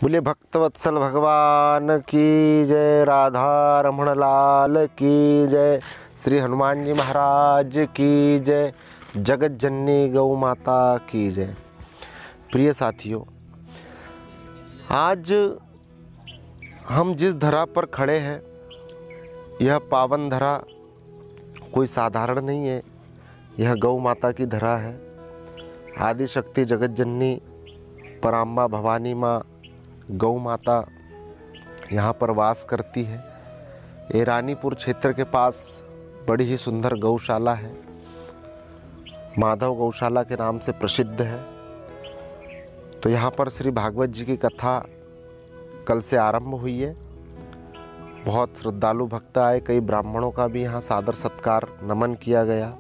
बोले भक्तवत्सल भगवान की जय, राधा रमण लाल की जय, श्री हनुमान जी महाराज की जय, जगत जननी गौ माता की जय। प्रिय साथियों, आज हम जिस धरा पर खड़े हैं, यह पावन धरा कोई साधारण नहीं है। यह गौ माता की धरा है। आदि शक्ति जगत जननी पराम्बा भवानी माँ गौ माता यहाँ पर वास करती है। ये रानीपुर क्षेत्र के पास बड़ी ही सुंदर गौशाला है। माधव गौशाला के नाम से प्रसिद्ध है। तो यहाँ पर श्री भागवत जी की कथा कल से आरंभ हुई है। बहुत श्रद्धालु भक्त आए। कई ब्राह्मणों का भी यहाँ सादर सत्कार नमन किया गया।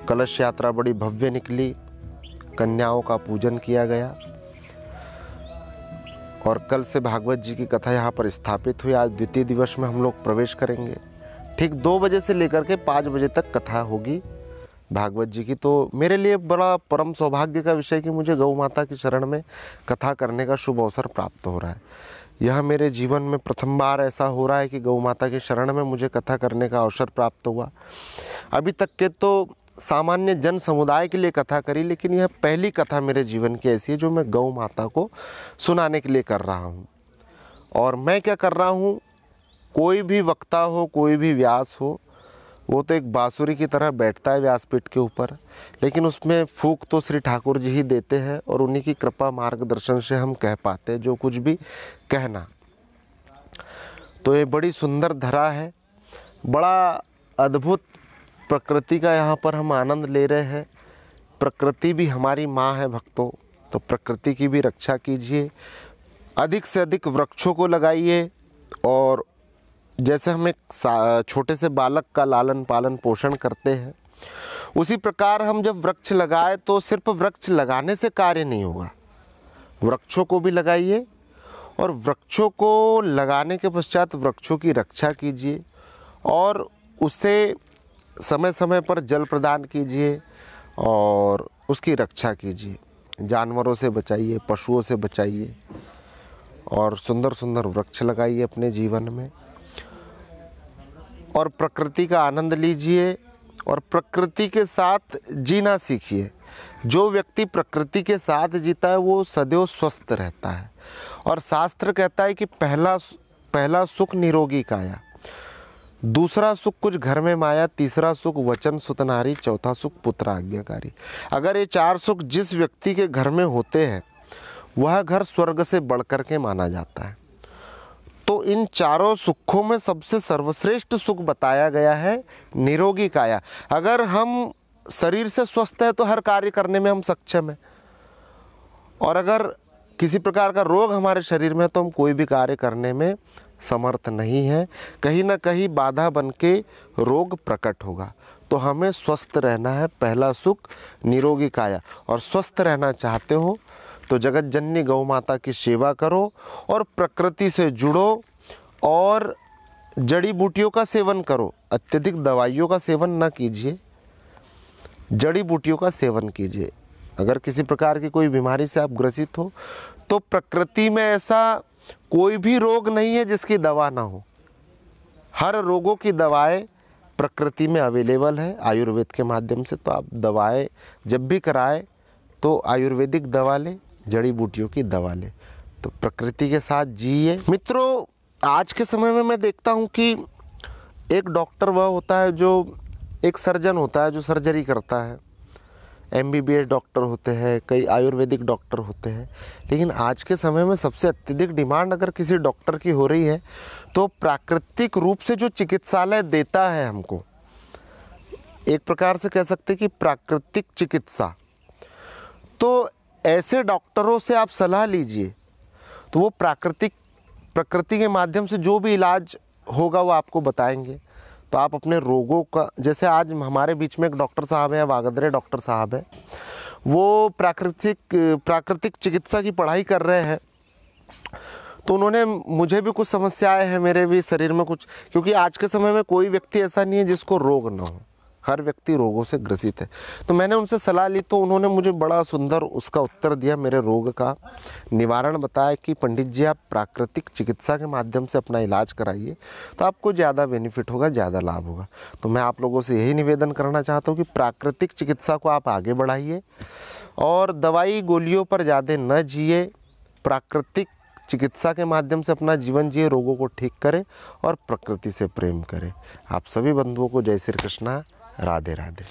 कलश यात्रा बड़ी भव्य निकली। कन्याओं का पूजन किया गया और कल से भागवत जी की कथा यहाँ पर स्थापित हुई। आज द्वितीय दिवस में हम लोग प्रवेश करेंगे। ठीक 2 बजे से लेकर के 5 बजे तक कथा होगी भागवत जी की। तो मेरे लिए बड़ा परम सौभाग्य का विषय कि मुझे गौ माता की शरण में कथा करने का शुभ अवसर प्राप्त हो रहा है। यह मेरे जीवन में प्रथम बार ऐसा हो रहा है कि गौ माता की शरण में मुझे कथा करने का अवसर प्राप्त हुआ। अभी तक के तो सामान्य जन समुदाय के लिए कथा करी, लेकिन यह पहली कथा मेरे जीवन की ऐसी है जो मैं गौ माता को सुनाने के लिए कर रहा हूँ। और मैं क्या कर रहा हूँ, कोई भी वक्ता हो, कोई भी व्यास हो, वो तो एक बांसुरी की तरह बैठता है व्यासपीठ के ऊपर, लेकिन उसमें फूंक तो श्री ठाकुर जी ही देते हैं और उन्हीं की कृपा मार्गदर्शन से हम कह पाते हैं जो कुछ भी कहना। तो ये बड़ी सुंदर धरा है। बड़ा अद्भुत प्रकृति का यहाँ पर हम आनंद ले रहे हैं। प्रकृति भी हमारी माँ है भक्तों, तो प्रकृति की भी रक्षा कीजिए। अधिक से अधिक वृक्षों को लगाइए। और जैसे हम एक छोटे से बालक का लालन पालन पोषण करते हैं, उसी प्रकार हम जब वृक्ष लगाए तो सिर्फ वृक्ष लगाने से कार्य नहीं होगा। वृक्षों को भी लगाइए और वृक्षों को लगाने के पश्चात वृक्षों की रक्षा कीजिए और उससे समय समय पर जल प्रदान कीजिए और उसकी रक्षा कीजिए। जानवरों से बचाइए, पशुओं से बचाइए और सुंदर सुंदर वृक्ष लगाइए अपने जीवन में और प्रकृति का आनंद लीजिए और प्रकृति के साथ जीना सीखिए। जो व्यक्ति प्रकृति के साथ जीता है वो सदैव स्वस्थ रहता है। और शास्त्र कहता है कि पहला सुख निरोगी काया, दूसरा सुख कुछ घर में माया, तीसरा सुख वचन सुत नारी, चौथा सुख पुत्र आज्ञाकारी। अगर ये 4 सुख जिस व्यक्ति के घर में होते हैं, वह घर स्वर्ग से बढ़कर के माना जाता है। तो इन चारों सुखों में सबसे सर्वश्रेष्ठ सुख बताया गया है निरोगी काया। अगर हम शरीर से स्वस्थ है तो हर कार्य करने में हम सक्षम हैं, और अगर किसी प्रकार का रोग हमारे शरीर में है तो हम कोई भी कार्य करने में समर्थ नहीं है। कहीं ना कहीं बाधा बन के रोग प्रकट होगा। तो हमें स्वस्थ रहना है, पहला सुख निरोगी काया। और स्वस्थ रहना चाहते हो तो जगत जननी गौ माता की सेवा करो और प्रकृति से जुड़ो और जड़ी बूटियों का सेवन करो। अत्यधिक दवाइयों का सेवन न कीजिए, जड़ी बूटियों का सेवन कीजिए। अगर किसी प्रकार की कोई बीमारी से आप ग्रसित हो तो प्रकृति में ऐसा कोई भी रोग नहीं है जिसकी दवा ना हो। हर रोगों की दवाएं प्रकृति में अवेलेबल है आयुर्वेद के माध्यम से। तो आप दवाएं जब भी कराएं तो आयुर्वेदिक दवा लें, जड़ी बूटियों की दवा लें। तो प्रकृति के साथ जिए। मित्रों, आज के समय में मैं देखता हूं कि एक डॉक्टर वह होता है जो एक सर्जन होता है जो सर्जरी करता है। MBBS डॉक्टर होते हैं, कई आयुर्वेदिक डॉक्टर होते हैं। लेकिन आज के समय में सबसे अत्यधिक डिमांड अगर किसी डॉक्टर की हो रही है तो प्राकृतिक रूप से जो चिकित्सालय देता है हमको, एक प्रकार से कह सकते हैं कि प्राकृतिक चिकित्सा। तो ऐसे डॉक्टरों से आप सलाह लीजिए तो वो प्रकृति के माध्यम से जो भी इलाज होगा वो आपको बताएंगे। तो आप अपने रोगों का, जैसे आज हमारे बीच में एक डॉक्टर साहब हैं, वागदरे डॉक्टर साहब हैं, वो प्राकृतिक चिकित्सा की पढ़ाई कर रहे हैं। तो उन्होंने मुझे भी कुछ समस्याएं हैं, मेरे भी शरीर में कुछ, क्योंकि आज के समय में कोई व्यक्ति ऐसा नहीं है जिसको रोग ना हो। हर व्यक्ति रोगों से ग्रसित है। तो मैंने उनसे सलाह ली तो उन्होंने मुझे बड़ा सुंदर उसका उत्तर दिया, मेरे रोग का निवारण बताया कि पंडित जी आप प्राकृतिक चिकित्सा के माध्यम से अपना इलाज कराइए तो आपको ज़्यादा बेनिफिट होगा, ज़्यादा लाभ होगा। तो मैं आप लोगों से यही निवेदन करना चाहता हूँ कि प्राकृतिक चिकित्सा को आप आगे बढ़ाइए और दवाई गोलियों पर ज़्यादा न जिए, प्राकृतिक चिकित्सा के माध्यम से अपना जीवन जिए, रोगों को ठीक करें और प्रकृति से प्रेम करें। आप सभी बंधुओं को जय श्री कृष्णा, राधे राधे।